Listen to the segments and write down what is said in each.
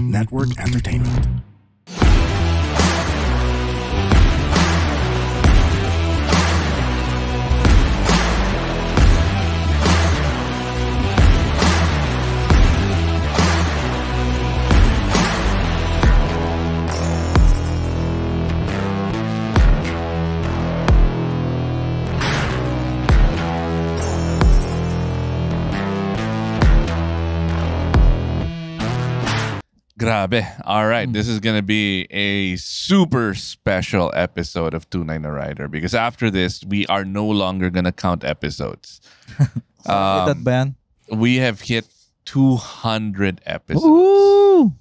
Network Entertainment. Grabe. All right. This is going to be a super special episode of Tunay na Rider because after this, we are no longer going to count episodes. We have hit 200 episodes. Ooh.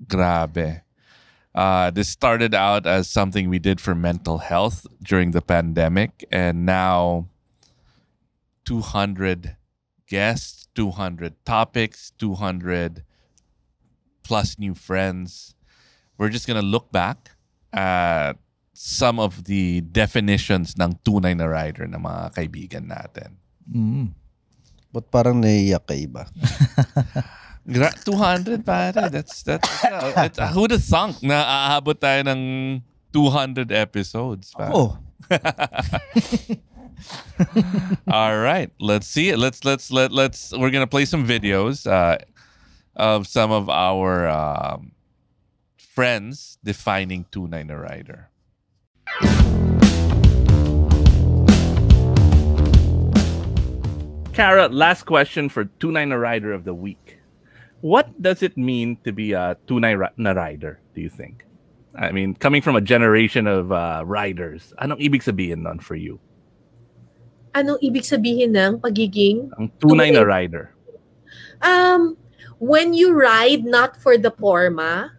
Grabe. This started out as something we did for mental health during the pandemic, and now 200 guests, 200 topics, 200 plus new friends. We're just gonna look back at some of the definitions ng tunay na rider ng mga kaibigan natin. Ba't parang naiiyak ka iba? 200 pare. That's who'd have thunk na aabot tayo ng 200 episodes. Pare. Oh. All right, let's see it. Let's we're gonna play some videos of some of our friends defining tunay na rider. Kara, last question for Tunay na Rider of the week. What does it mean to be a tunay na rider, do you think? I mean, coming from a generation of riders, anong ibig sabihin nun for you? Anong ibig sabihin ng pagiging Ang tunay na rider? When you ride not for the forma,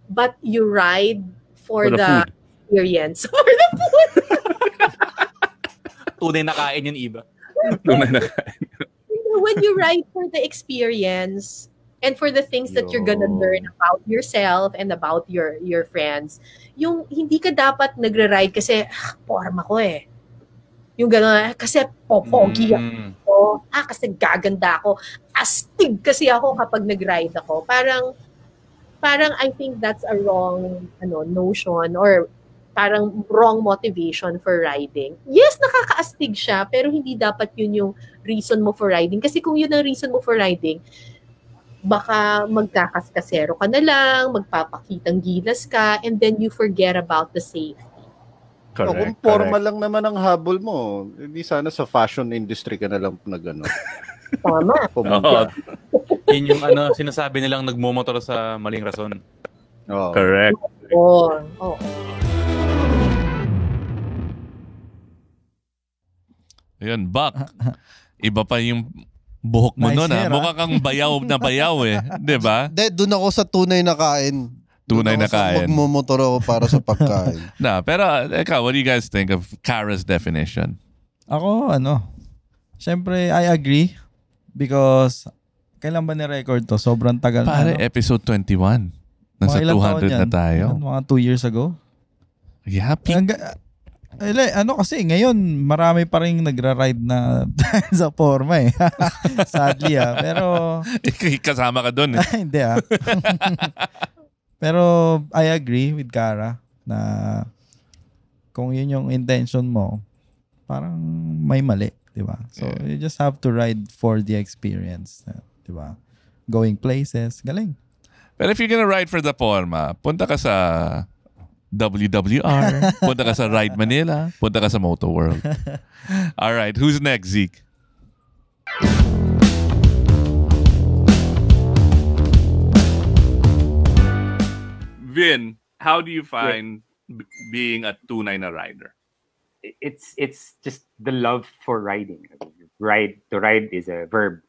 but you ride for the experience. For the food. Tunay na kain yun, iba. Tunay na kain. When you ride for the experience and for the things that you're gonna learn about yourself and about your friends, yung hindi ka dapat nagra-ride kasi, forma ko eh. Yung gano'n, kasi popogi ako. Kasi gaganda ako. Astig kasi ako kapag nag-ride ako. Parang I think that's a wrong notion or parang wrong motivation for riding. Yes, nakakaastig siya, pero hindi dapat yun yung reason mo for riding. Kasi kung yun ang reason mo for riding, baka magkakaskasero ka na lang, magpapakitang gilas ka, and then you forget about the safety. Kung formal lang naman ang habol mo, hindi sana sa fashion industry ka na lang nag-ano. Tama. Yun yung sinasabi nilang nagmumotor sa maling rason. Oh. Correct. Oo. Ayun, Buck. Iba pa yung buhok mo Nice nun. hair, Mukha kang bayaw na bayaw eh. Di ba? Doon ako sa tunay na kain. Tunay na kain. Magmumotor ako para sa pagkain. Pero ikaw, what do you guys think of Kara's definition? Ako, syempre, I agree. Because, kailan ba ni-record to? Sobrang tagal na. Pare, episode 21. Nasa 200 na tayo. Mga 2 years ago. Yeah, kasi ngayon, marami pa rin nagra-ride na sa forma eh. Sadly Pero... kasama ka dun eh. Hindi Pero I agree with Kara na kung yun yung intention mo, parang may mali, di ba? So you just have to ride for the experience, di ba? Going places, galing. But if you're gonna ride for the forma, punta ka sa WWR, punta ka sa Ride Manila, punta ka sa Moto World. All right, who's next, Zeke? Vin, how do you find being a tunay na rider? It's just the love for riding. To ride is a verb.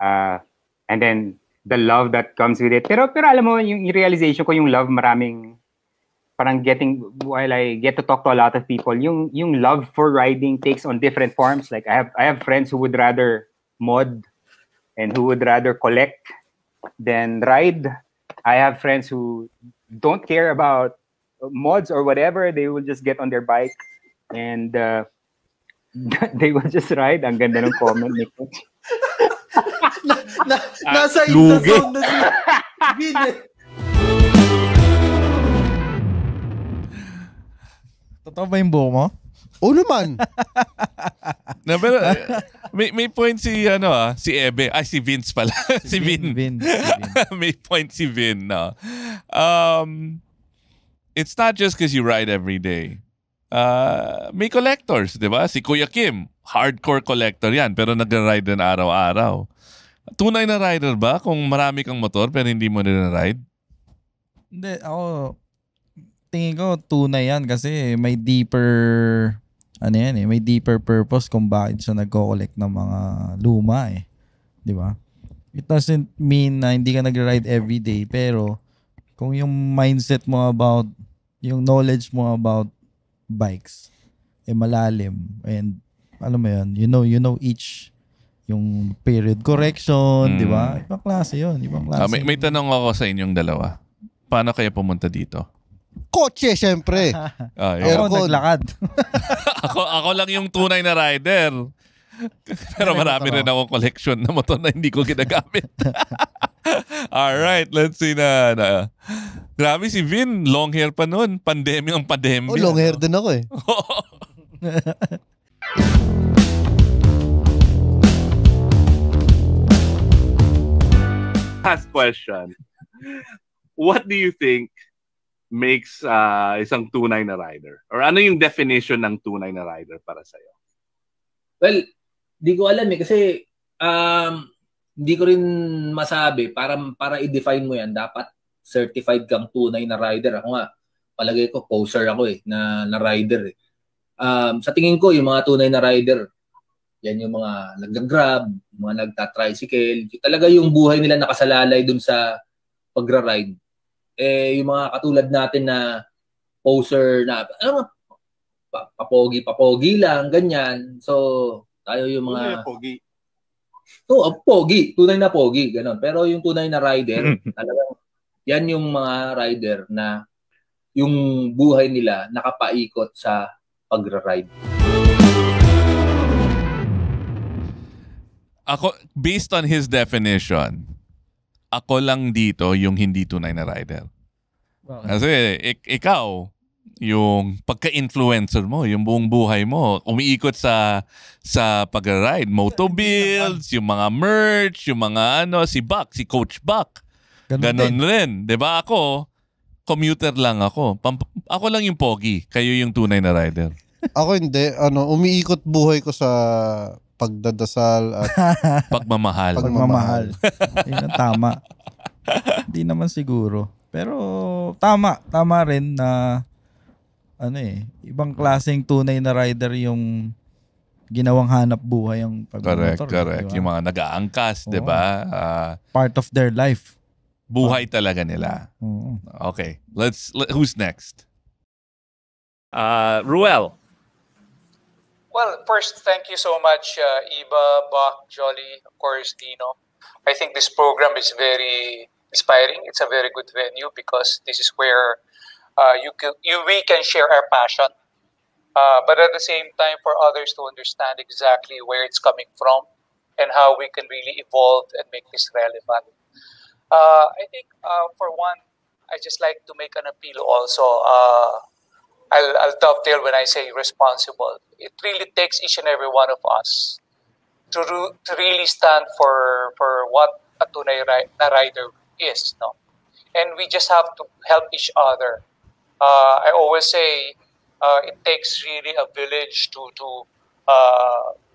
And then the love that comes with it. Pero alam mo, yung realization ko, yung love, maraming parang while I get to talk to a lot of people, yung love for riding takes on different forms. Like I have friends who would rather mod and who would rather collect than ride. I have friends who don't care about mods or whatever. They will just get on their bike and they will just ride. Ang ganda ng comment ni Coach. Nasa in the zone na si Vin. Totoo ba yung buhok mo? Oo naman. Na, pero, may point si, si Ebe. Ay, si Vince pala. si Vin. May point si Vin, no? It's not just because you ride every day. May collectors, di ba? Si Kuya Kim, hardcore collector yan, pero nag-ride din araw-araw. Tunay na rider ba kung marami kang motor pero hindi mo na-ride? Hindi, ako, tingin ko tunay yan kasi may deeper, may deeper purpose kung bakit siya nagko-collect ng mga luma eh. Di ba? It doesn't mean na hindi ka nag-ride every day, pero kung yung mindset mo about, yung knowledge mo about bikes, malalim, and alam mo yun, you know each yung period correction, di ba? Ibang klase yun. Ibang klase. May tanong ako sa inyong dalawa. Paano kaya pumunta dito? Kotse, syempre. Ako naglakad. ako lang yung tunay na rider. Pero marami rin akong collection na motor na hindi ko ginagamit. Alright, let's see na. Grabe si Vin, long hair pa noon. Pandemya. Long hair din ako eh. Last question. What do you think makes isang tunay na rider? Or ano yung definition ng tunay na rider para sa'yo? Well, di ko alam kasi hindi ko rin masabi. Para i-define mo yan, dapat certified kang tunay na rider. Ako nga, palagay ko, poser ako na rider. Sa tingin ko, yung mga tunay na rider, yan yung mga nag-grab, mga nagta-tricycle. Talaga yung buhay nila nakasalalay dun sa pagra-ride. Yung mga katulad natin na poser na, papogi lang, ganyan. So, tayo yung mga... Pogi. Pogi. Tunay na pogi. Ganon. Pero yung tunay na rider, talagang yan yung mga rider na yung buhay nila nakapaikot sa pagra-ride. Ako, based on his definition, ako lang dito yung hindi tunay na rider. Okay. Kasi ikaw, yung pagka-influencer mo, yung buong buhay mo, umiikot sa pag-ride, moto builds, yung mga merch, yung mga si Buck, si Coach Buck. Ganon rin. 'Di ba ako, commuter lang ako. Ako lang yung pogi, kayo yung tunay na rider. Ako hindi, umiikot buhay ko sa pagdadasal at pagmamahal. Yun ang tama. Hindi naman siguro. Pero tama rin na ibang klaseng tunay na rider yung ginawang hanap buhay ang pagmotor. Correct. Diba? Yung mga nag-aangkas, 'di ba? Part of their life. Buhay talaga nila. Okay. Who's next? Ruel. Well, first, thank you so much, Iba, Bach, Jolly, of course, Dino. I think this program is very inspiring. It's a very good venue because this is where we can share our passion. But at the same time, for others to understand exactly where it's coming from and how we can really evolve and make this relevant. I think, for one, I just like to make an appeal also. I'll dovetail when I say responsible. It really takes each and every one of us to really stand for what a tunay na rider is, no? And we just have to help each other. I always say it takes really a village to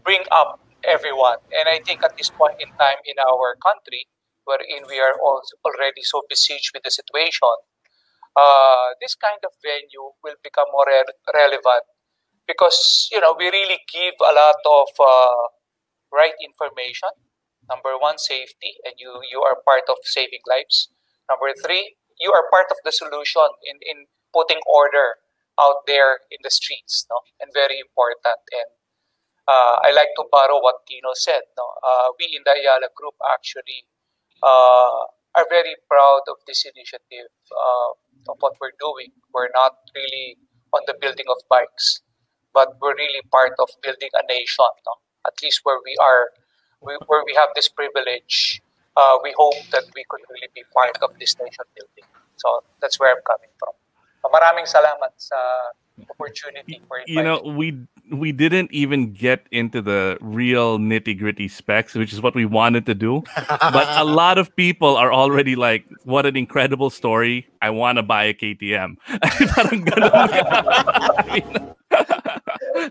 bring up everyone. And I think at this point in time in our country, wherein we are already so besieged with the situation, this kind of venue will become more relevant because, we really give a lot of right information. Number one, safety, and you are part of saving lives. Number three, you are part of the solution in putting order out there in the streets, no? And very important. And I like to borrow what Tino said, no? We in the Ayala Group actually are very proud of this initiative, of what we're doing. We're not really on the building of bikes, but we're really part of building a nation, no? At least where we are, where we have this privilege, we hope that we could really be part of this nation building. So that's where I'm coming from. Maraming salamat sa opportunity for You know, inviting. we didn't even get into the real nitty-gritty specs, which is what we wanted to do. But a lot of people are already like, what an incredible story. I want to buy a KTM. Parang ganun. I mean,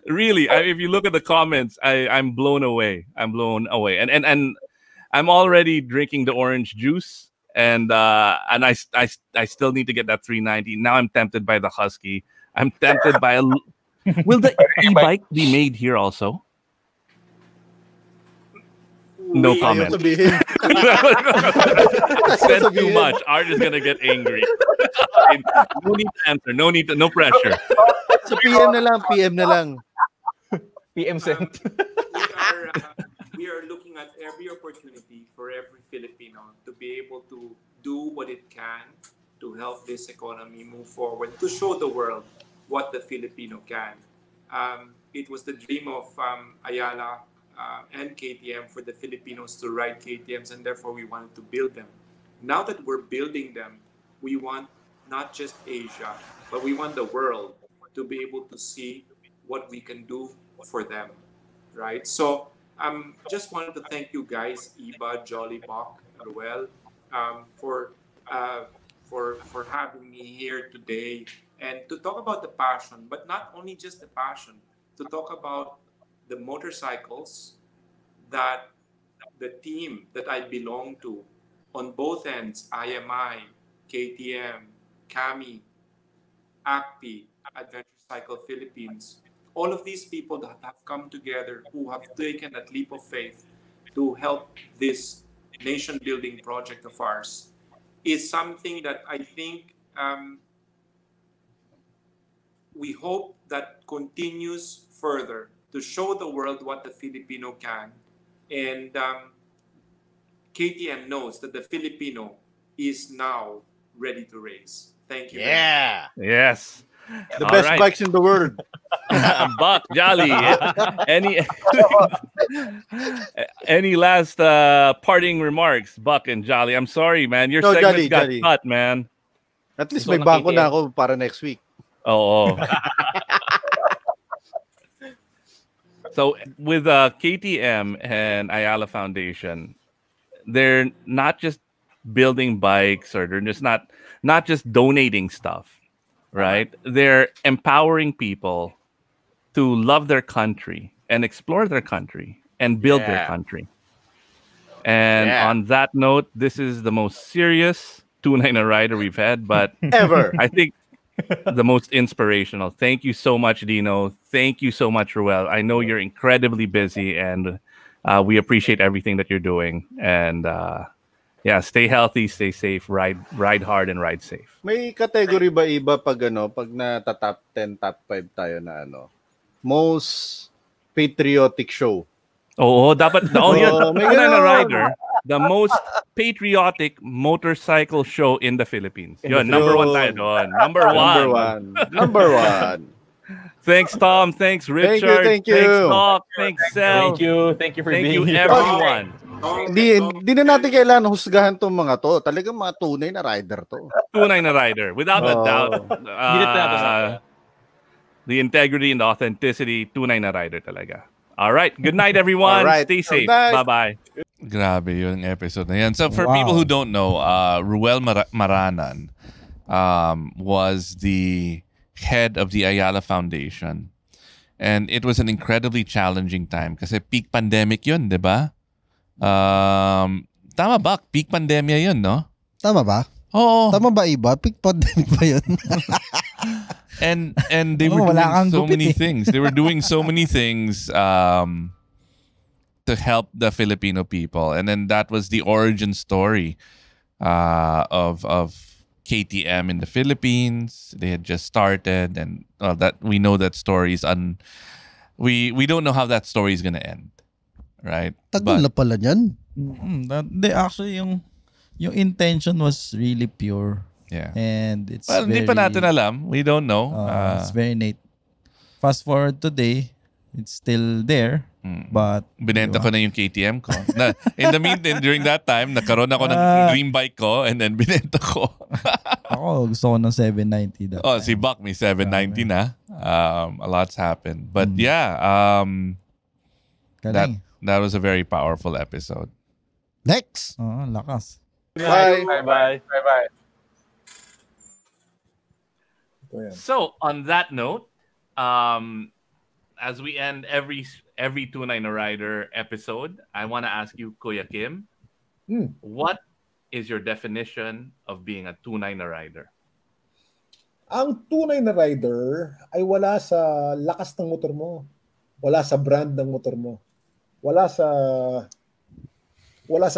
really, if you look at the comments, I'm blown away. I'm blown away. And I'm already drinking the orange juice. And I still need to get that 390. Now I'm tempted by the Husky. I'm tempted by a... Will the e-bike be made here also? No comment. Said too much. Art is gonna get angry. No need to answer. No pressure. So PM na lang. PM sent. We are looking at every opportunity for every Filipino to be able to do what it can to help this economy move forward, to show the world what the Filipino can. It was the dream of Ayala and KTM for the Filipinos to ride KTMs, and therefore we wanted to build them. Now that we're building them, we want not just Asia, but we want the world to be able to see what we can do for them, right? So just wanted to thank you guys, Iba, Jolly, Bach, Ruel, for having me here today and to talk about the passion, but not only just the passion, to talk about the motorcycles that the team that I belong to on both ends, IMI, KTM, Kami, ACTI, Adventure Cycle Philippines, all of these people that have come together, who have taken that leap of faith to help this nation-building project of ours, is something that I think we hope that continues further to show the world what the Filipino can. And KTM knows that the Filipino is now ready to race. Thank you. Yeah. Yes. The best bikes in the world. Buck, Jolly. Any last parting remarks, Buck and Jolly? I'm sorry, man. Your segments got cut, man. At least may bangko na ako para next week. Oh. So with KTM and Ayala Foundation, they're not just building bikes, or they're just not just donating stuff, right? They're empowering people to love their country and explore their country and build their country. And on that note, this is the most serious tunay na rider we've had, but ever. I think the most inspirational. Thank you so much, Dino. Thank you so much, Ruel. I know you're incredibly busy, and we appreciate everything that you're doing. And stay healthy, stay safe, ride hard, and ride safe. May category ba iba pag nata-top 10, top 5 tayo na most patriotic show? Oo, dapat. Rider, the most patriotic motorcycle show in the Philippines. Yun, number 1 tayo doon. Number one. Thanks, Tom. Thanks, Richard. Thank you. Thanks, Doc. Thanks, Sel. Thank you for being here. Everyone. Hindi na natin kailangan husgahan tong mga to. Talagang mga tunay na rider to. Tunay na rider. Without a doubt. The integrity and the authenticity, tunay na rider talaga. All right. Good night, everyone. Right. Stay safe. Bye-bye. Grabe yung episode na yan. So for people who don't know, Ruel Maranan was the head of the Ayala Foundation. And it was an incredibly challenging time kasi peak pandemic yun, di ba? Tama ba? Peak pandemia yun, no? Tama ba? Oo. Tama ba iba? Peak pandemic ba yun? And they were doing so many things. They were doing so many things to help the Filipino people. And then that was the origin story of KTM in the Philippines. They had just started, and that we know that story is we don't know how that story is gonna end, right? Tagal na pala yan. Actually, yung intention was really pure. Yeah. And it's hindi pa natin alam. We don't know. It's very late. Fast forward today, it's still there. But binenta ko na yung KTM ko. In the meantime, during that time, nagkaroon ako ng dream bike ko, and then binenta ko. Ako gusto ko ng 790 that si Buck may 790 na. A lot's happened. But yeah, Galing. that was a very powerful episode. Next. Oo, lakas. Bye. Bye-bye. Bye-bye. So on that note, as we end every Tunay na Rider episode, I want to ask you, Kuya Kim, what is your definition of being a Tunay na Rider? Ang tunay na rider ay wala sa lakas ng motor mo, wala sa brand ng motor mo, wala sa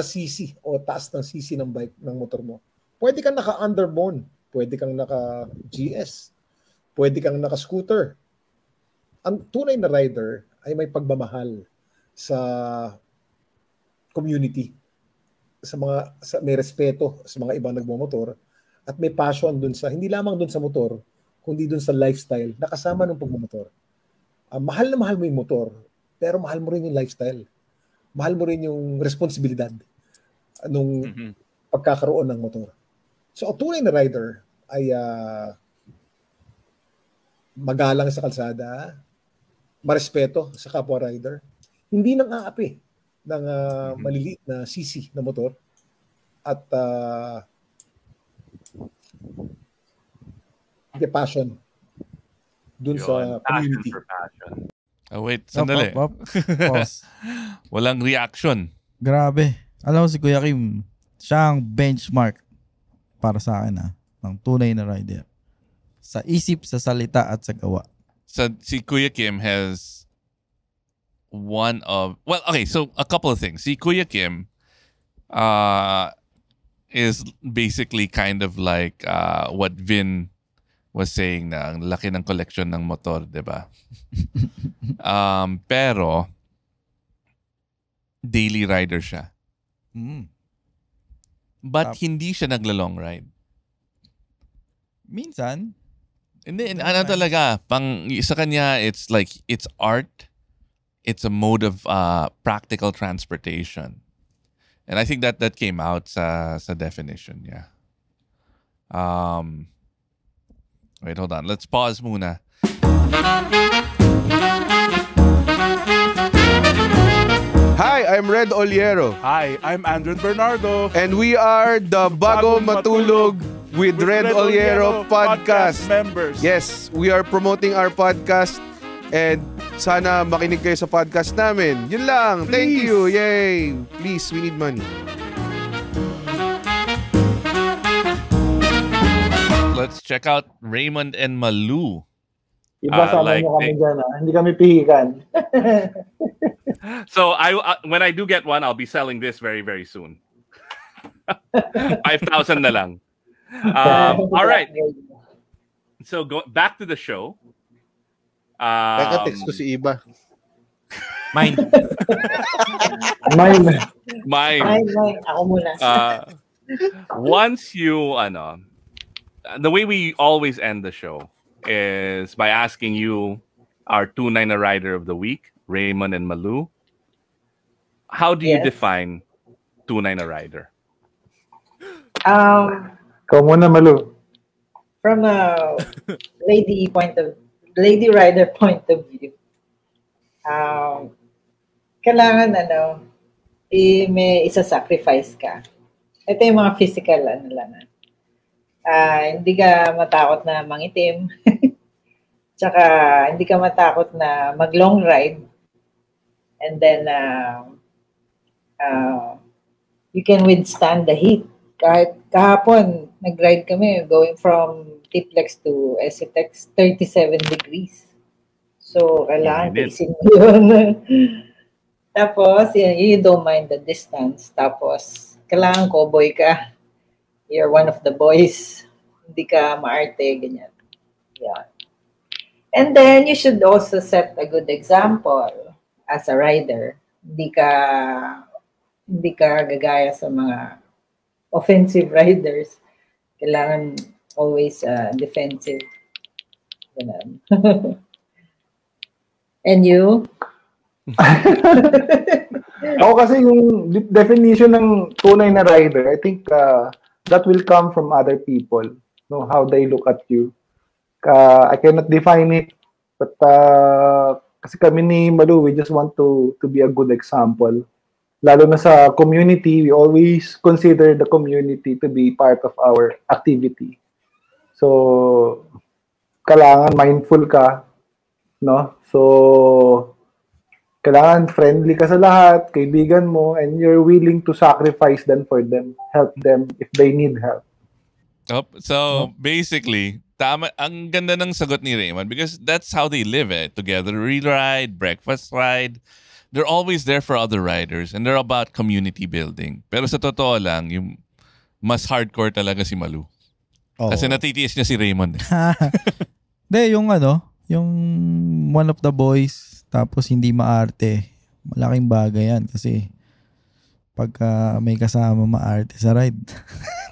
CC o taas ng CC ng bike ng motor mo. Pwede kang naka-underbone, pwede kang naka-GS, pwede kang naka-scooter. Ang tunay na rider ay may pagmamahal sa community, may respeto sa mga ibang nagmomotor, at may passion dun sa, hindi lamang dun sa motor, kundi dun sa lifestyle na kasama ng pagmumotor. Mahal na mahal mo yung motor, pero mahal mo rin yung lifestyle. Mahal mo rin yung responsibilidad nung pagkakaroon ng motor. So, ang tunay na rider ay magalang sa kalsada, marespeto sa kapwa rider, hindi nang aapi ng maliliit na CC na motor, at passion dun sa community. Oh, wait, sandali. Pause. Walang reaction. Grabe. Alam mo si Kuya Kim, siya ang benchmark para sa akin ng tunay na rider. Sa isip, sa salita, at sa gawa. So, si Kuya Kim has so a couple of things. Si Kuya Kim is basically kind of like what Vin was saying, na ang laki ng collection ng motor, diba? Pero daily rider siya. But hindi siya nagla-long ride. Minsan. Hindi, ano talaga, sa kanya, it's like, it's art, it's a mode of practical transportation. And I think that came out sa definition, yeah. Wait, hold on. Let's pause muna. Hi, I'm Red Oliero. Hi, I'm Andrew Bernardo. And we are the Bago Matulog with Red Oliero podcast members. Yes, we are promoting our podcast and sana makinig kayo sa podcast namin. Yun lang. Please. Thank you. Yay. Please, we need money. Let's check out Raymond and Malu. Iba sama mo kami dyan, hindi kami pihikan. So when I do get one, I'll be selling this very, very soon. 5,000 na lang. All right. So back to the show. Teka, text ko si Iba. Mine. Ako muna. Once you, the way we always end the show is by asking you our Tunay na Rider of the Week, Raymond and Malu. How do you define Tunay na Rider? Ikaw muna, Malu. From a lady rider point of view, kailangan may isa-sacrifice ka. Ito yung mga physical lang. Hindi ka matakot na mangitim. Tsaka hindi ka matakot na mag-long ride. And then you can withstand the heat. Kahit kahapon, nag-ride kami going from Tiplex to SCTEX, 37 degrees. So, kailangan tiisin mo yun. Tapos, you don't mind the distance. Tapos, kailangan cowboy ka. You're one of the boys. Hindi ka maarte, ganyan. Yeah. And then, you should also set a good example as a rider. Hindi ka gagaya sa mga offensive riders. Kailangan always defensive. Ganun. And you? Ako kasi yung definition ng tunay na rider, I think that will come from other people, how they look at you. I cannot define it But kasi kami ni Malu, we just want to be a good example. Lalo na sa community, we always consider the community to be part of our activity. So, kailangan mindful ka, no? So, kailangan friendly ka sa lahat, kaibigan mo, and you're willing to sacrifice them for them, help them if they need help. So, basically, tama, ang ganda ng sagot ni Raymond because that's how they live together. Ride, breakfast ride. They're always there for other riders and they're about community building. Pero sa totoo lang, yung mas hardcore talaga si Malu. Kasi natitiis niya si Raymond. Hindi, yung one of the boys, tapos hindi maarte. Malaking bagay yan kasi pagka may kasama maarte sa ride,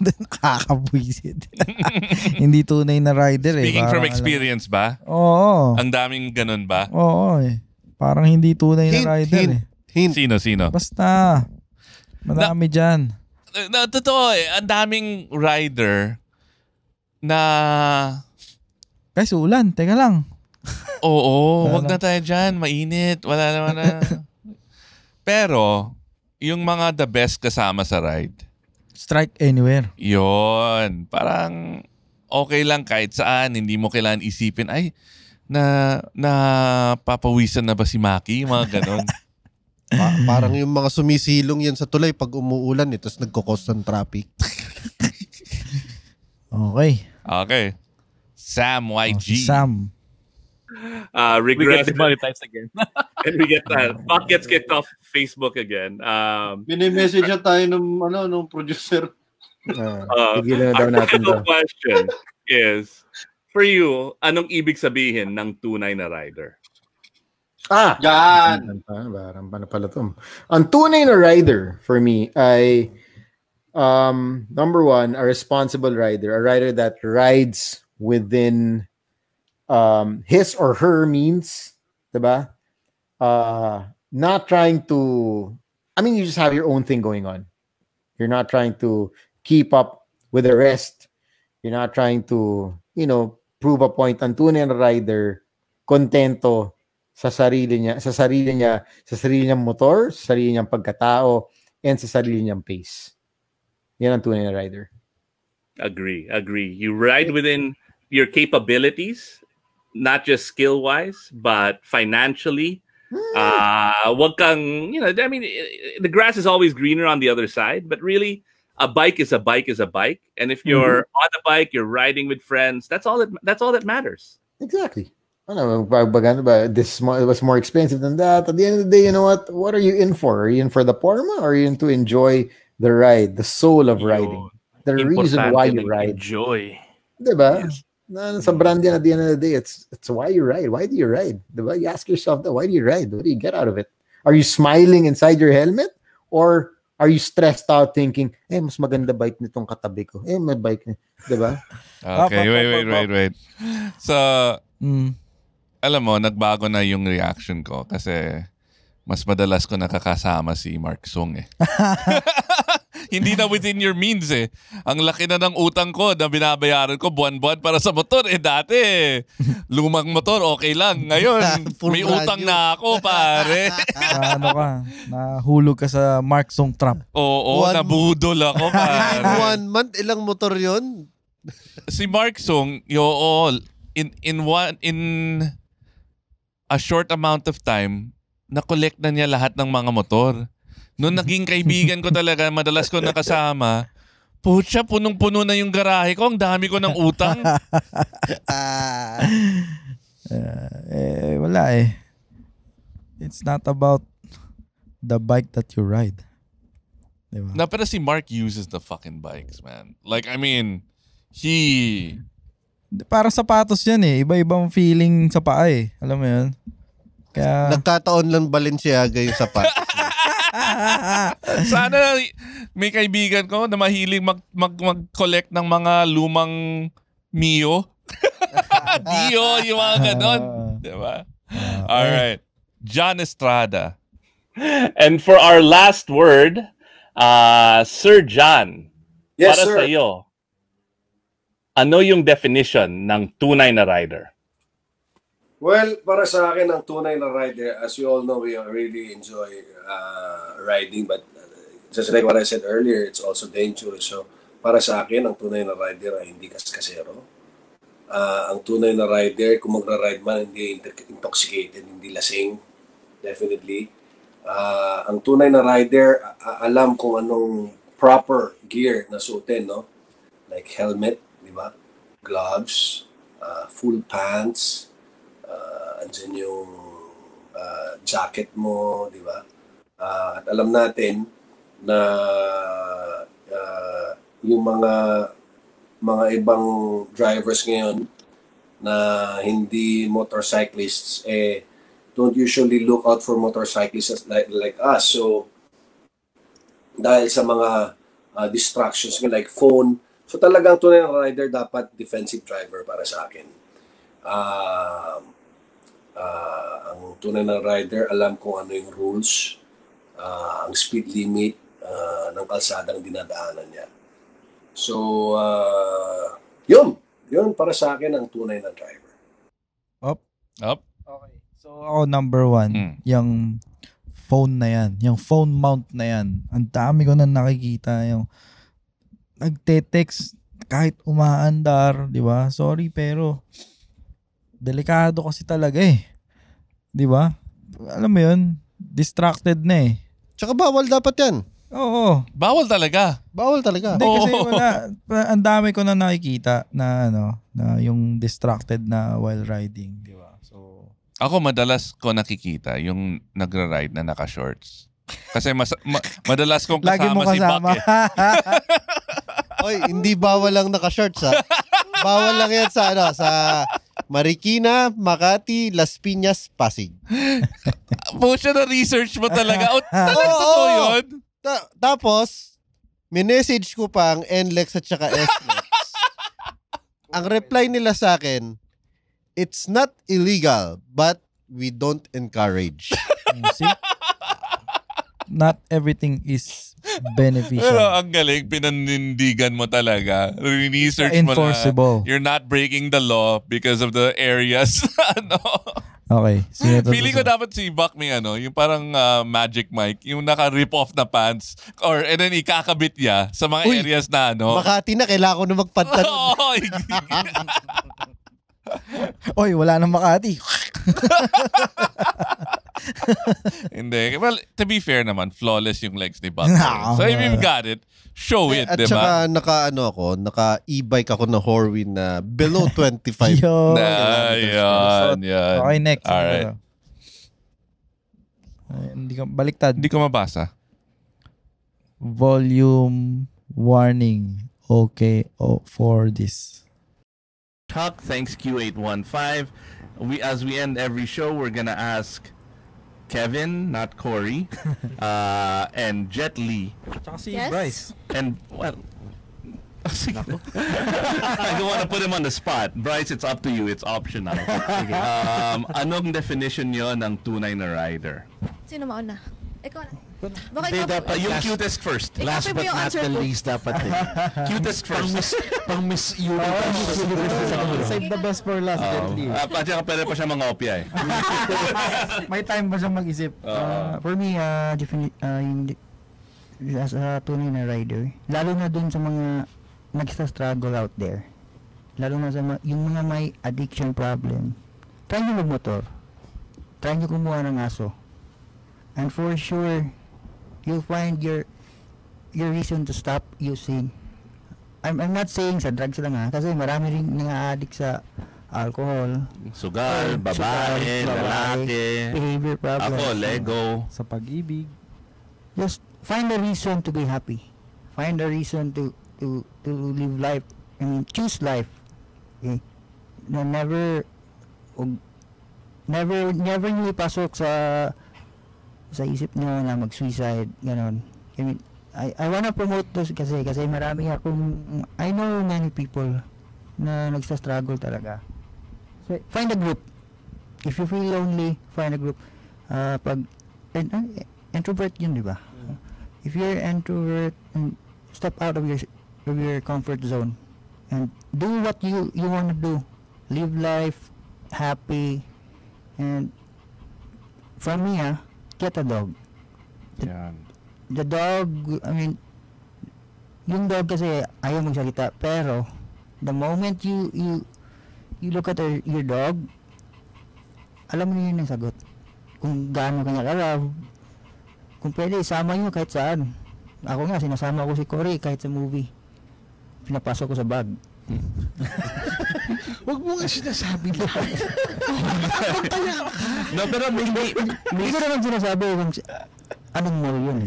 nakakabwisit. Hindi tunay na rider Speaking from experience ba? Oo. Ang daming ganun ba? Oo Parang hindi tunay na rider Sino? Basta, madami dyan. Totoo ang daming rider na... Guys, ulan. Teka lang. Oo, wag na tayo dyan. Mainit. Wala naman na. Pero, yung mga the best kasama sa ride. Strike anywhere. Yon. Parang okay lang kahit saan. Hindi mo kailangan isipin, ay, papawisan na ba si Maki? Yung mga ganon. Parang yung mga sumisilong yan sa tulay pag umuulan tapos nagkukos ng traffic. Okay. Sam YG. Sam. We get demonetized again. And we get Buck gets kicked off Facebook again. Mini-message na tayo nung producer. Our final question is, for you, anong ibig sabihin ng tunay na rider? Yan! Paano pala to? Ang tunay na rider for me ay number one, a responsible rider, a rider that rides within his or her means, diba? Not trying to, you just have your own thing going on. You're not trying to keep up with the rest. You're not trying to, prove a point. Ang tunay na rider, kontento sa sarili niyang motor, sa sarili niyang pagkatao, and sa sarili niyang pace. Yan ang tunay na rider. Agree. You ride within your capabilities, not just skill-wise, but financially. Wag kang, the grass is always greener on the other side, but really, a bike is a bike is a bike. And if you're on a bike, you're riding with friends, that's all that matters. Exactly. This was more expensive than that. At the end of the day, you know what? What are you in for? Are you in for the Parma? Or are you in to enjoy the ride, the soul of riding? The reason why you ride. Enjoy. Diba? Yes. Sa brand yan at the end of the day, it's why you ride. Why do you ride? Diba? You ask yourself that, why do you ride? What do you get out of it? Are you smiling inside your helmet? Or are you stressed out thinking, mas maganda bike nitong katabi ko. May bike na. Diba? Okay, wait. So, alam mo, nagbago na yung reaction ko kasi mas madalas ko nakakasama si Mark Sung Hindi na within your means Ang laki na ng utang ko na binabayaran ko buwan-buwan para sa motor. Dati lumang motor, okay lang. Ngayon, may utang na ako, pare. Nahulog ka sa Mark Sung trap. Oo, nabudol ako, pare. 1 month, ilang motor yon? Si Mark Sung, in a short amount of time, na-collect na niya lahat ng mga motor. Noong naging kaibigan ko talaga, madalas ko nakasama, putya, punong-puno na yung garahe ko. Ang dami ko ng utang. Wala It's not about the bike that you ride. Diba? No, pero si Mark uses the fucking bikes, man. Like, para sapatos yan Iba-ibang feeling sa paa Alam mo yun? Kaya... Nagkataon lang Balenciaga yung sapatos. Sana may kaibigan ko na mahilig mag-collect ng mga lumang Mio. Dio, yung mga ganon. Diba? Alright. John Estrada. And for our last word, Sir John, yes, para sir. sa'yo, ano yung definition ng tunay na rider? Well, para sa akin, ang tunay na rider, as you all know, we really enjoy riding, but just like what I said earlier, it's also dangerous. So, para sa akin, ang tunay na rider ay hindi kaskasero. Ang tunay na rider, kung magra-ride man, hindi intoxicated, hindi lasing, definitely. Ang tunay na rider, alam kung anong proper gear na suotin, no? Like helmet, di ba? Gloves, full pants, andyan yung jacket mo, di ba? At alam natin na yung mga ibang drivers ngayon na hindi motorcyclists don't usually look out for motorcyclists like us. So dahil sa mga distractions like phone, so talagang tunay na rider dapat defensive driver para sa akin. Ang tunay na rider alam kung ano yung rules, ang speed limit ng kalsadang dinadaanan niya. So, yun para sa akin ang tunay na driver. Up. Okay. So, ako number 1, yung phone na yan. Yung phone mount na yan. Ang dami ko na nakikita. Yung nagte-text kahit umaandar, di ba? Sorry, pero delikado kasi talaga di ba? Alam mo yun, distracted na Tsaka bawal dapat yan. Oo. Bawal talaga. Hindi kasi ang dami ko na nakikita na na yung distracted na while riding, di ba? So ako madalas ko nakikita yung nagra-ride na naka-shorts. Kasi madalas kong kasama si Buck. Oy, hindi bawal lang naka-shorts ha. Bawal lang yan sa Marikina, Makati, Las Piñas, Pasig. Pucha na research mo talaga. Talagang totoo yun? Tapos, minessage ko pa ang NLEX at saka SLEX. Ang reply nila sa akin, it's not illegal, but we don't encourage. See? Not everything is beneficial. Pero ang galing, pinanindigan mo talaga. Research mo enforceable. na you're not breaking the law because of the areas. Okay. Feeling ko dapat si Buck may yung parang magic mic, yung naka-rip off na pants, and then ikakabit niya sa mga areas na Makati na, kailangan ko na magpantalon. Oy, wala nang Makati. Hindi. Well, to be fair naman, flawless yung legs ni Buck. So if you've got it, show it, at diba? At saka naka-e-bike ako na Horwin na below 25. Yan. Okay, next. Alright. Hindi ko, baliktad. Hindi ko mabasa. Volume warning. Okay for this. Talk, thanks Q815. As we end every show, we're gonna ask Kevin, not Corey, and Jet Li. Yes. Bryce. And, well, I don't want to put him on the spot. Bryce, it's up to you. It's optional. Anong definition nyo ng tunay na rider? Sino mauna? Ikaw na. Yung cutest first. Last but not the least dapat Cutest first. Pang Miss Universe. Save the best for last. At saka pwede pa siya mangopya May time ba siya mag-isip? For me, as a tunay na rider, lalo na dun sa mga nagsa-struggle out there, lalo na sa yung mga may addiction problem, try nyo magmotor. Try nyo kumuha ng aso. And for sure, you'll find your reason to stop using. I'm not saying sa drugs lang kasi marami rin nang-addict sa alcohol, sugal, babae, lalaki, behavior problems. Ako, Lego. Sa pag-ibig. Just find a reason to be happy. Find a reason to live life. I mean, choose life. Okay? Never nyo ipasok sa isip nyo na mag-suicide, ganon. I mean, I wanna promote this kasi marami I know many people na nagsa-struggle talaga. So, find a group. If you feel lonely, find a group. Introvert yun, di ba? If you're introvert, step out of your comfort zone and do what you wanna do. Live life happy, And for me, get a dog. The dog, I mean, yung dog kasi ayaw magsalita, pero the moment you look at your dog, alam mo yun ang sagot. Kung gaano kanya ka-love, kung pwede, isama nyo kahit saan. Ako nga, sinasama ko si Cory kahit sa movie. Pinapasok ko sa bag. Huwag mo nga sinasabi lahat. No, pero hindi ko naman sinasabi kung anong mall yun.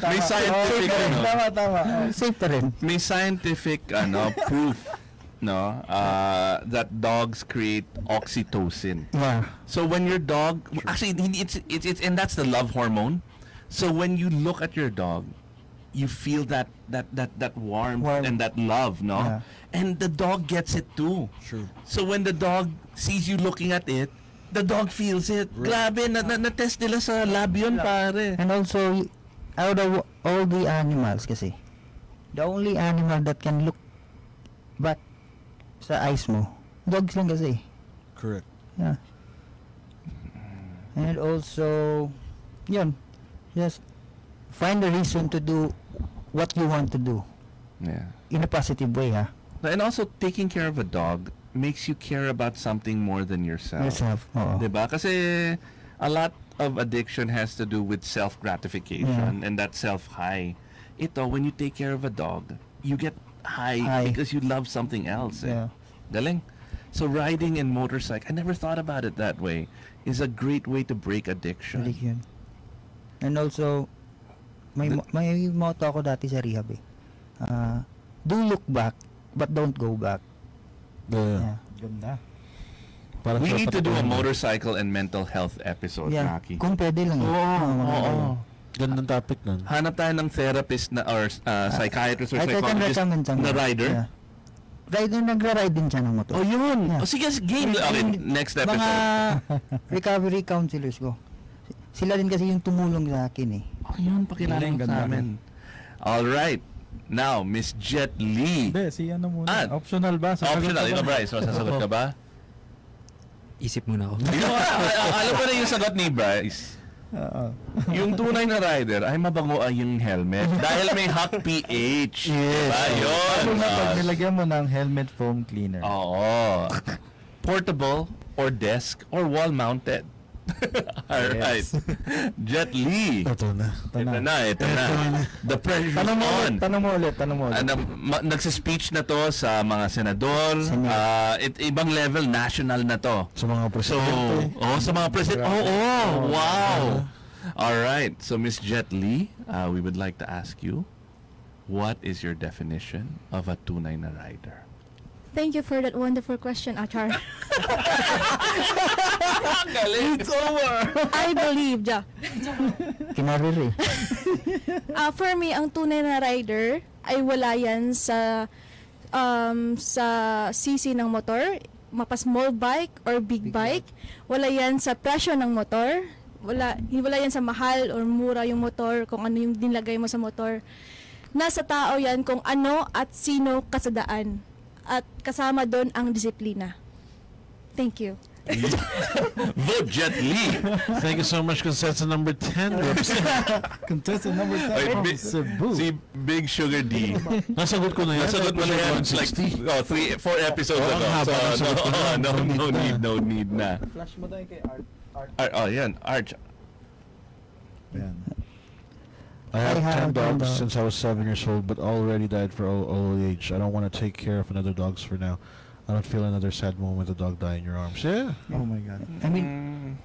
May scientific Tama. Safe pa rin. May scientific proof that dogs create oxytocin. Yeah. So when your dog actually it's and that's the love hormone. So when you look at your dog, you feel that warmth and that love, no? Yeah. And the dog gets it too. Sure. So when the dog sees you looking at it, the dog feels it. Grabe, na-test nila sa lab yun, pare. And also, out of all the animals kasi, the only animal that can look back sa eyes mo, dogs lang kasi. Correct. Yeah. And also, yun, just find a reason to do what you want to do. Yeah. In a positive way, And also, taking care of a dog makes you care about something more than yourself. Oo. Diba? Kasi a lot of addiction has to do with self-gratification and that self-high. Ito, when you take care of a dog, you get high because you love something else. Yeah. Galing. So riding and motorcycle, I never thought about it that way, is a great way to break addiction. And also, may motto ako dati sa rehab do look back, but don't go back. Yeah. Ganda. We need to do a motorcycle and mental health episode, Maki. Kung pwede lang. Oo. Gandang topic nun. Hanap tayo ng therapist na or psychiatrist or I can psychologist recommend na rider. Yeah. Rider, nagra-ride din siya ng motor. Oh, yun. Oh, sige, game. Okay, next episode. Mga recovery counselors ko. Sila din kasi yung tumulong sa akin Oh, yun. Pakilala mo sa amin. Alright. Now, Miss Jet Li. Hindi, si ano muna. Optional ba? Optional. Ikaw, Bryce. Sasagot ka ba? Isip muna ako. Alam ko na yung sagot ni Bryce. Yung tunay na rider ay mabango ay yung helmet dahil may hot pH. Yes. Diba? Yun. Pag nilagyan mo ng helmet foam cleaner. Oo. Portable or desk or wall mounted. Alright. Jet Li. Ito na. The pressure on. Tanong mo ulit. Nagsispeech na to sa mga senador. Ibang level, national na to. Sa mga presidente. Sa mga presidente. Wow. Alright. So, Miss Jet Li, we would like to ask you, what is your definition of a tunay na rider? Thank you for that wonderful question, Achar. It's over. I believe, Kinariri. For me, ang tunay na rider ay wala yan sa CC ng motor, mapa small bike or big bike. Wala yan sa presyo ng motor. Wala yan sa mahal or mura yung motor, kung ano yung dinlagay mo sa motor. Nasa tao yan kung ano at sino kasadaan. At kasama doon ang disiplina. Thank you. Vote Jet Li. Thank you so much, contestant number 10. Contestant number 10 from Cebu. Si Big Sugar D. Nasagot ko na yan. Nasagot mo na yan. Like 4 episodes ago. No need na. Flash mo tayo kay Art. Oh, yan. Arch. I have 10 dogs since I was 7 years old, but already died for old age. I don't want to take care of another dogs for now. I don't feel another sad moment, a dog die in your arms. Yeah. Oh my God. I mean,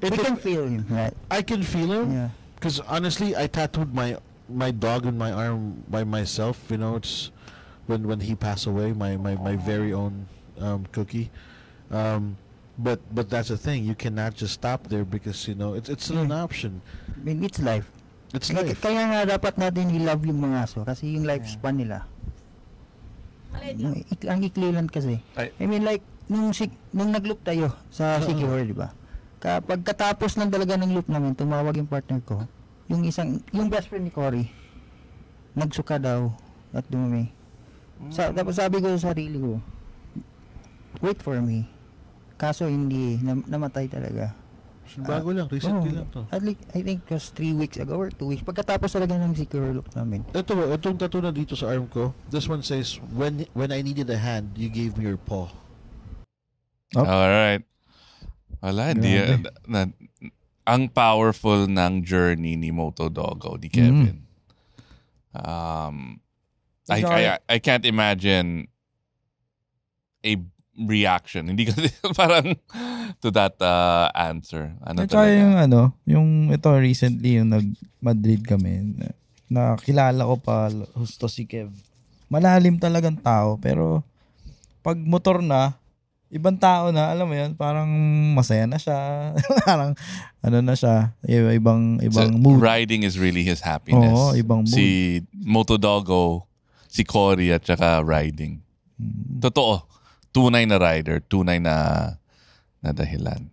we can feel him, right? I can feel him. Yeah. Because honestly, I tattooed my dog in my arm by myself. You know, it's when he passed away, my very own Cookie. But that's the thing. You cannot just stop there because it's still an option. I mean, it's life. It's life. Kaya nga dapat natin i-love yung mga aso kasi yung lifespan nila. Ang ikli lang kasi. I mean like nung nag-loop tayo sa Secure, di ba? Kapag katapos lang talaga ng loop namin, tumawag yung partner ko. Yung best friend ni Cory, nagsuka daw at dumumi. Tapos sabi ko sa sarili ko, wait for me. Kaso hindi, namatay talaga. Bago lang, recently lang to. At least, I think it was 3 weeks ago or 2 weeks. Pagkatapos talaga ng secure look namin. Itong tattoo na dito sa arm ko, this one says, when I needed a hand, you gave me your paw. Alright. Wala, hindi. Ang powerful ng journey ni Motodogo, ni Kevin. I can't imagine a reaction. Hindi kasi parang to that answer. Ano At saka yung ito recently, yung nag-Madrid kami, nakilala ko pa husto si Kev. Malalim talagang tao, pero pag motor na, ibang tao na, alam mo yun, parang masaya na siya. Parang na siya, ibang mood. Riding is really his happiness. Oo, ibang mood. Si Motodogo, si Cory, at saka riding. Totoo. Tunay na rider, tunay na dahilan.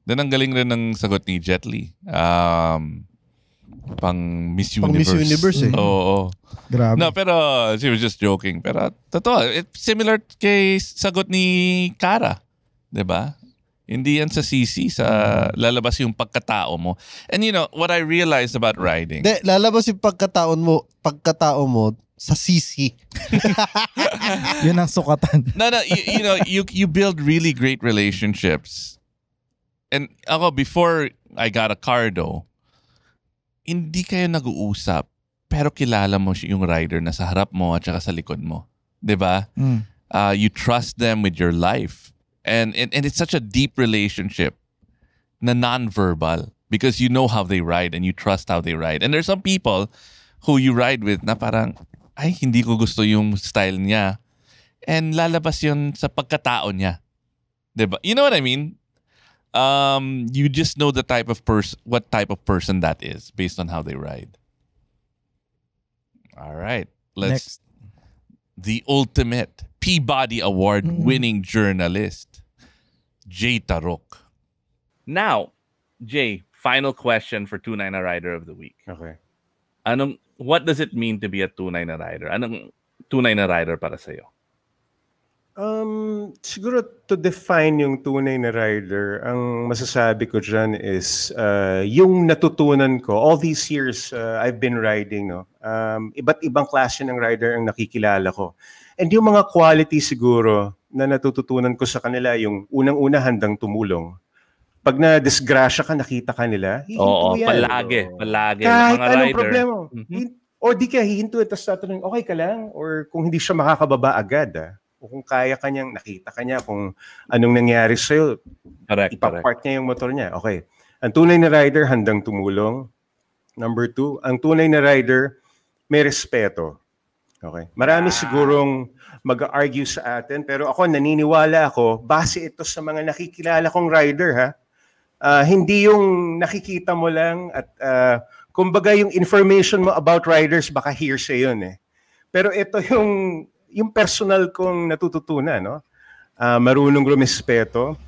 Then ang galing rin ng sagot ni Jet Li. Pang Miss Universe. Pang Miss Universe eh. Oo. Grabe. No, pero she was just joking. Pero totoo, it's similar kay sagot ni Cara. 'Di ba? Hindi yan sa CC, sa lalabas yung pagkatao mo. And you know, what I realized about riding. Lalabas yung pagkatao mo sa CC. Yun ang sukatan. No, you know, you build really great relationships. And ako, before I got a car though, hindi kayo nag-uusap, pero kilala mo yung rider na sa harap mo at saka sa likod mo. 'Di ba? You trust them with your life. And it's such a deep relationship na non-verbal because you know how they ride and you trust how they ride. And there's some people who you ride with na parang, ay, hindi ko gusto yung style niya. And lalabas yun sa pagkatao niya. Diba? You know what I mean? You just know the type of what type of person that is based on how they ride. All right. Next. The ultimate Peabody Award winning journalist, Jay Tarok. Now, Jay, final question for Tunay na Rider of the Week. Okay. What does it mean to be a tunay na rider? Anong tunay na rider para sa'yo? Siguro to define yung tunay na rider, ang masasabi ko dyan is yung natutunan ko, all these years I've been riding, no? Iba't ibang klase ng rider ang nakikilala ko. And yung mga quality siguro na natututunan ko sa kanila, yung unang-una handang tumulong. Pag na-disgrasya ka, nakita ka nila, hihinto yan. Palagi. Kahit mga anong rider. problema. O di ka hihinto, tapos tatanungin, okay ka lang? Or kung hindi siya makakababa agad, o kung kaya ka niyang, nakita ka niya kung anong nangyari sa'yo, ipapark niya yung motor niya. Okay. Ang tunay na rider, handang tumulong. Number 2, ang tunay na rider, may respeto. Okay. Marami sigurong mag-argue sa atin, pero ako naniniwala ako, base ito sa mga nakikilala kong rider, ha? Hindi yung nakikita mo lang at kumbaga yung information mo about riders baka hearsay yun eh. Pero ito yung personal kong natututunan, no? Marunong rumespeto.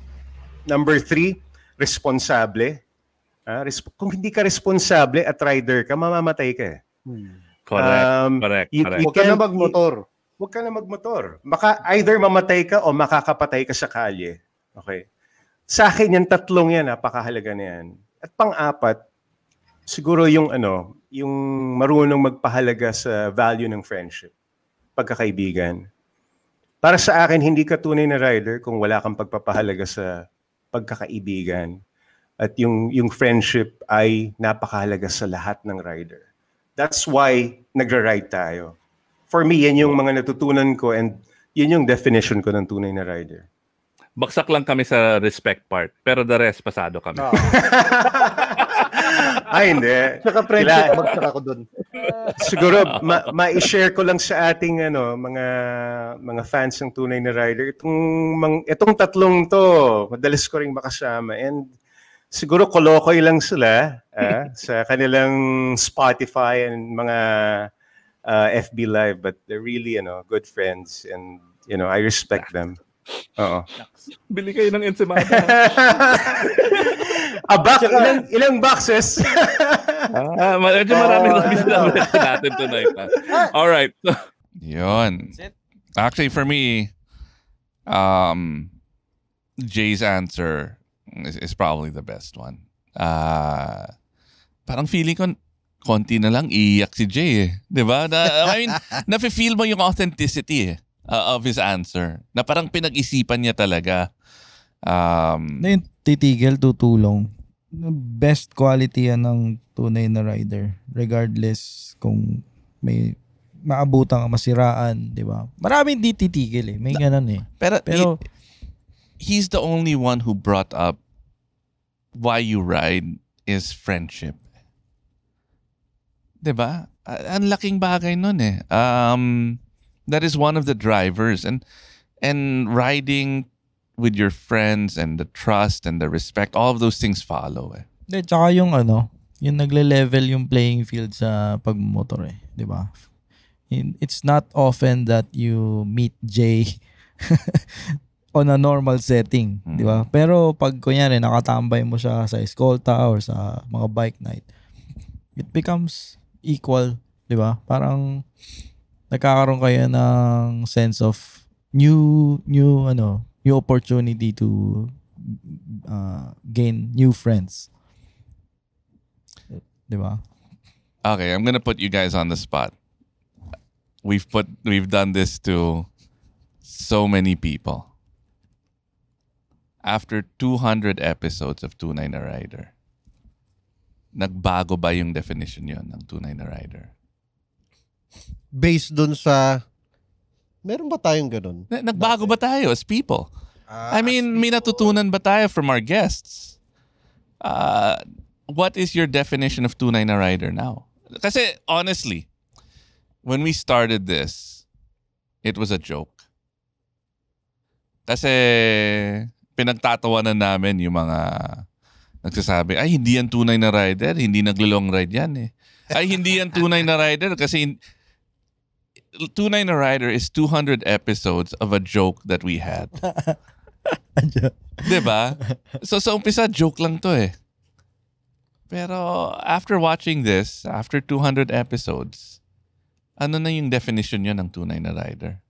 Number 3, responsable. Kung hindi ka responsable at rider ka, mamamatay ka eh. Correct. Huwag ka na magmotor. Huwag ka na magmotor. Either mamatay ka o makakapatay ka sa kalye. Okay. Sa akin, yung tatlong yan, napakahalaga na yan. At pang-apat, siguro yung marunong magpahalaga sa value ng friendship, pagkakaibigan. Para sa akin, hindi ka tunay na rider kung wala kang pagpapahalaga sa pagkakaibigan. At yung friendship ay napakahalaga sa lahat ng rider. That's why nagra-ride tayo. For me, yan yung mga natutunan ko and yan yung definition ko ng tunay na rider. Baksak lang kami sa respect part, pero the rest, pasado kami. Ay, hindi. Saka friendship, bagsak ako dun. Siguro, ma-share ko lang sa ating mga fans ng tunay na rider. Itong tatlong to, madalas ko ring makasama. And siguro kolokoy lang sila sa kanilang Spotify and mga FB Live. But they're really good friends. And I respect them. Oo. Bili kayo ng ensimada. Ilang boxes? Medyo marami natin tonight. All right. Yun. Actually, for me, Jay's answer is probably the best one. Parang feeling ko konti na lang iiyak si Jay eh. Diba? I mean, nafe-feel mo yung authenticity of his answer. Na parang pinag-isipan niya talaga. Na yung titigil, tutulong. Best quality yan ng tunay na rider. Regardless kung may maabutan ka, masiraan, di ba? Maraming di titigil eh. May ganun eh. Pero he's the only one who brought up why you ride is friendship. Diba? Ang laking bagay nun eh. That is one of the drivers. And riding with your friends and the trust and the respect, all of those things follow eh. Tsaka yung yung nagle-level yung playing field sa pagmotor eh. Diba? It's not often that you meet Jay on a normal setting. Diba? Pero pag kunyari nakatambay mo siya sa escolta or sa mga bike night, it becomes equal, di ba? Parang nagkakaroon kayo ng sense of new opportunity to gain new friends. Di ba? Okay, I'm gonna put you guys on the spot. We've done this to so many people. After 200 episodes of Tunay na Rider, nagbago ba yung definition yon ng tunay na rider? Based dun sa... Meron ba tayong ganun? Nagbago ba tayo as people? I mean, may natutunan ba tayo from our guests? What is your definition of tunay na rider now? Kasi honestly, when we started this, it was a joke. Kasi pinagtatawanan namin yung mga nagsasabi, ay hindi yan tunay na rider, hindi naglo-long ride yan eh. Ay hindi yan tunay na rider kasi tunay na rider is 200 episodes of a joke that we had. Diba? So sa umpisa, joke lang to eh. Pero after watching this, after 200 episodes, ano na yung definition nyo ng tunay na rider?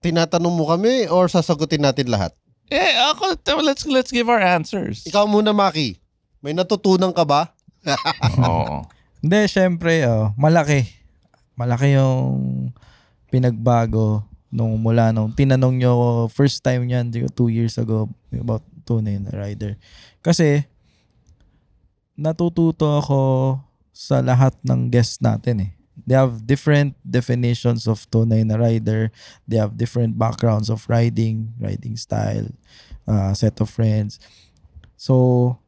Tinatanong mo kami or sasagutin natin lahat? Let's give our answers. Ikaw muna, Maki. May natutunan ka ba? Oo. Hindi, syempre, malaki. Malaki yung pinagbago mula nung tinanong nyo first time yan, 2 years ago, about tunay na rider. Kasi, natututo ako sa lahat ng guests natin eh. They have different definitions of tunay na rider. They have different backgrounds of riding style, set of friends. So,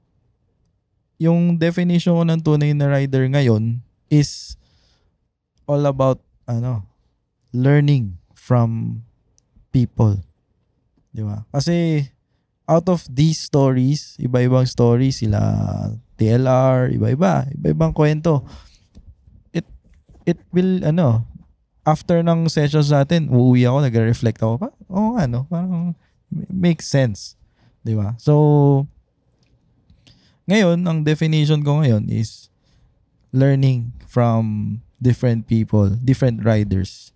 yung definition ko ng tunay na rider ngayon is all about learning from people. Di ba? Kasi out of these stories, iba-ibang stories, sila TLR, iba-ibang kwento. It will, after ng sessions natin, uuwi ako, nag-reflect ako, parang makes sense. Di ba? So, ngayon, ang definition ko ngayon is learning from different people, different riders.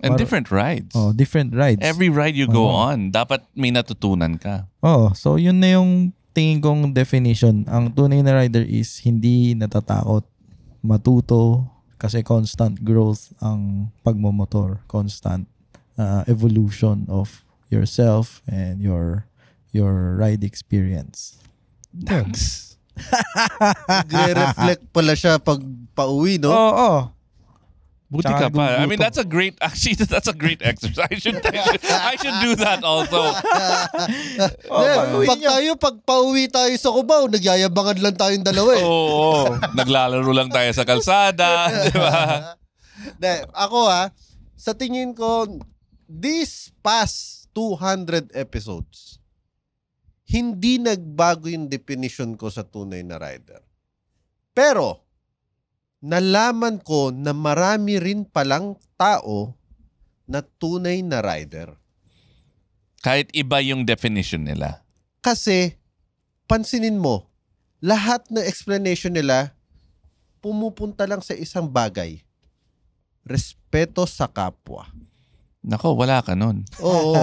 And different rides. Oh, different rides. Every ride you go on, dapat may natutunan ka. So yun na yung tingin kong definition. Ang tunay na rider is hindi natatakot, matuto, kasi constant growth ang pagmomotor, constant evolution of yourself and your ride experience. Thanks. Nagre-reflect pala siya pag pauwi, no? Oo. Buti ka pa. I mean, that's a great exercise. I should do that also. Pag pauwi tayo sa Cubao, nagyayabangan lang tayong dalawa eh. Oo. Naglalaro lang tayo sa kalsada. Di ba? Ako sa tingin ko, this past 200 episodes, hindi nagbago yung definition ko sa tunay na rider. Pero, nalaman ko na marami rin palang tao na tunay na rider. Kahit iba yung definition nila. Kasi, pansinin mo, lahat ng explanation nila pumupunta lang sa isang bagay. Respeto sa kapwa. Nako, wala ka nun. Oo.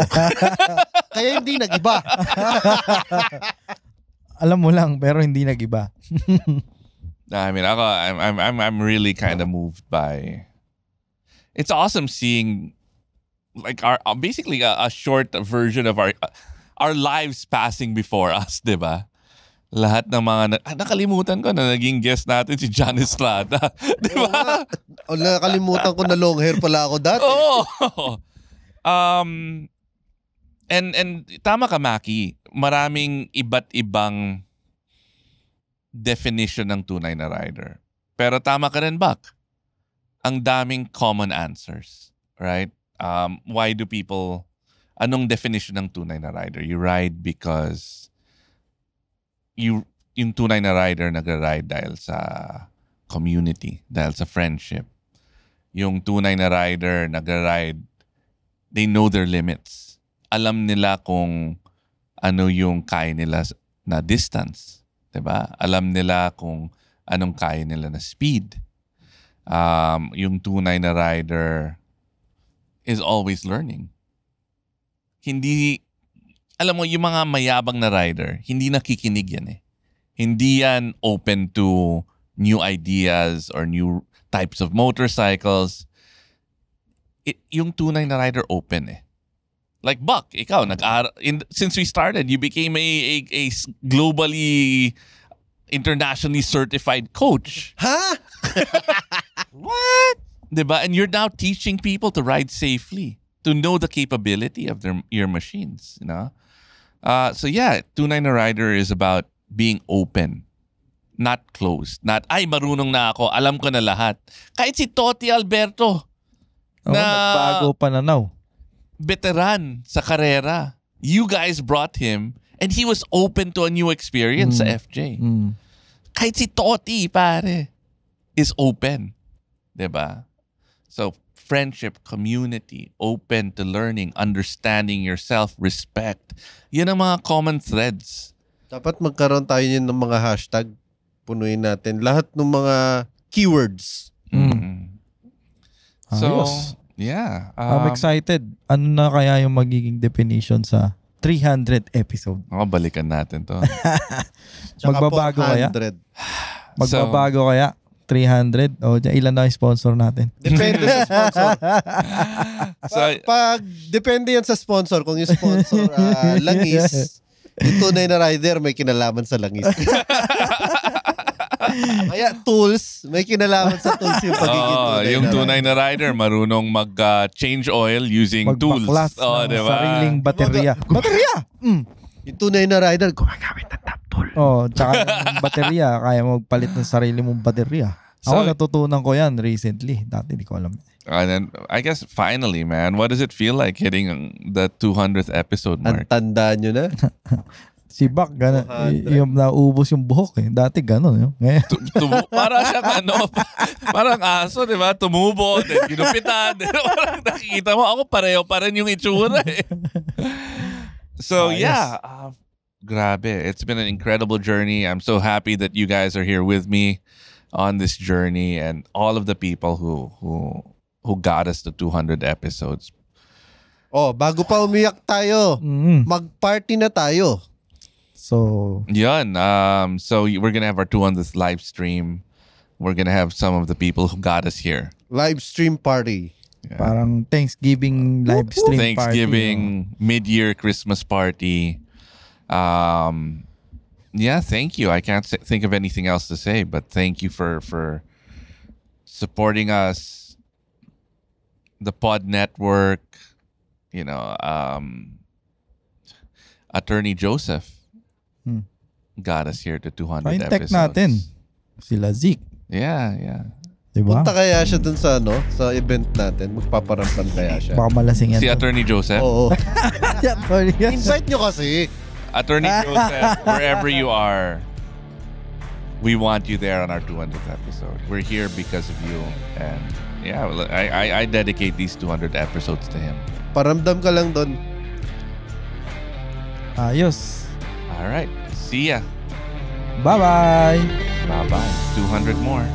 Kaya hindi nag-iba. Alam mo lang, pero hindi nag-iba. I mean, I'm really kind of moved by. It's awesome seeing like our basically a short version of our lives passing before us, diba? Lahat ng mga nakalimutan ko na naging guest natin si John Estrada, diba? Nakalimutan ko na long hair pala ako dati. Oh. And tama ka, Maki. Maraming iba't ibang definition ng tunay na rider. Pero tama ka rin, Buck. Ang daming common answers, right? Why do people, anong definition ng tunay na rider? You ride because yung tunay na rider nagra-ride dahil sa community, dahil sa friendship. Yung tunay na rider nagra-ride, they know their limits. Alam nila kung ano yung kaya nila na distance. Diba? Alam nila kung anong kaya nila na speed. Yung tunay na rider is always learning. Hindi, alam mo, yung mga mayabang na rider, hindi nakikinig yan eh. Hindi yan open to new ideas or new types of motorcycles. Yung tunay na rider open eh. Like Buck, ikaw, since we started, you became a globally, internationally certified coach. Huh? What? Diba? And you're now teaching people to ride safely, to know the capability of your machines. You know? So yeah, tunay na rider is about being open, not closed. Not, ay, marunong na ako, alam ko na lahat. Kahit si Toti Alberto, nagbago pananaw. Veteran sa karera. You guys brought him and he was open to a new experience sa FJ. Kahit si Toti, pare, is open. Diba? So, friendship, community, open to learning, understanding yourself, respect. Yan ang mga common threads. Dapat magkaroon tayo yun ng mga hashtag. Punuin natin. Lahat ng mga keywords. So, yeah. I'm excited. Ano na kaya yung magiging definition sa 300 episode? Balikan natin to. Magbabago kaya? Magbabago kaya? 300? O, ilan na yung sponsor natin? Depende sa sponsor. Pag depende yan sa sponsor. Kung yung sponsor langis, yung tunay na rider may kinalaman sa langis. Kaya tools, may kinalaman sa tools yung pagiging tunay yung tunay na rider, marunong mag-change oil using tools. Magbaklas ng sariling baterya. Baterya! Yung tunay na rider, gumagamit ng top tool. Tsaka yung baterya, kaya mo magpalit ng sarili mong baterya. Ako natutunan ko yan recently. Dati di ko alam. And then, I guess finally, man, what does it feel like hitting the 200th episode mark? Ang tandaan nyo na. Si Buck, yung naubos yung buhok eh. Dati gano'n. Para siyang parang aso, di ba? Tumubo, then ginupitan. Parang nakikita mo, ako pareho pa rin yung itsura eh. So yeah, grabe. It's been an incredible journey. I'm so happy that you guys are here with me on this journey and all of the people who got us to 200 episodes. Bago pa umiyak tayo, mag-party na tayo. So, so we're gonna have our 200th live stream. We're gonna have some of the people who got us here. Live stream party. Yeah. Parang Thanksgiving live stream Thanksgiving, party. Mid-year Christmas party. Yeah, thank you. I can't think of anything else to say, but thank you for supporting us. The Pod Network, Attorney Joseph got us here to 200 episodes. natin. Sila Zeke. Yeah. Diba? Punta kaya siya dun sa sa event natin. Magpaparampan kaya siya. Baka malasing yan. Si Attorney Joseph? Oo. Invite nyo kasi. Attorney Joseph, wherever you are, we want you there on our 200th episode. We're here because of you. And yeah, I dedicate these 200 episodes to him. Paramdam ka lang dun. Ayos. All right. See ya. Bye-bye. Bye-bye. 200 more.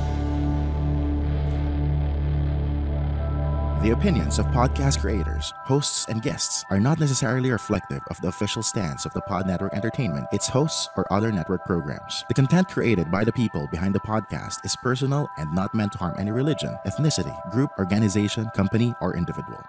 The opinions of podcast creators, hosts, and guests are not necessarily reflective of the official stance of the Pod Network Entertainment, its hosts, or other network programs. The content created by the people behind the podcast is personal and not meant to harm any religion, ethnicity, group, organization, company, or individual.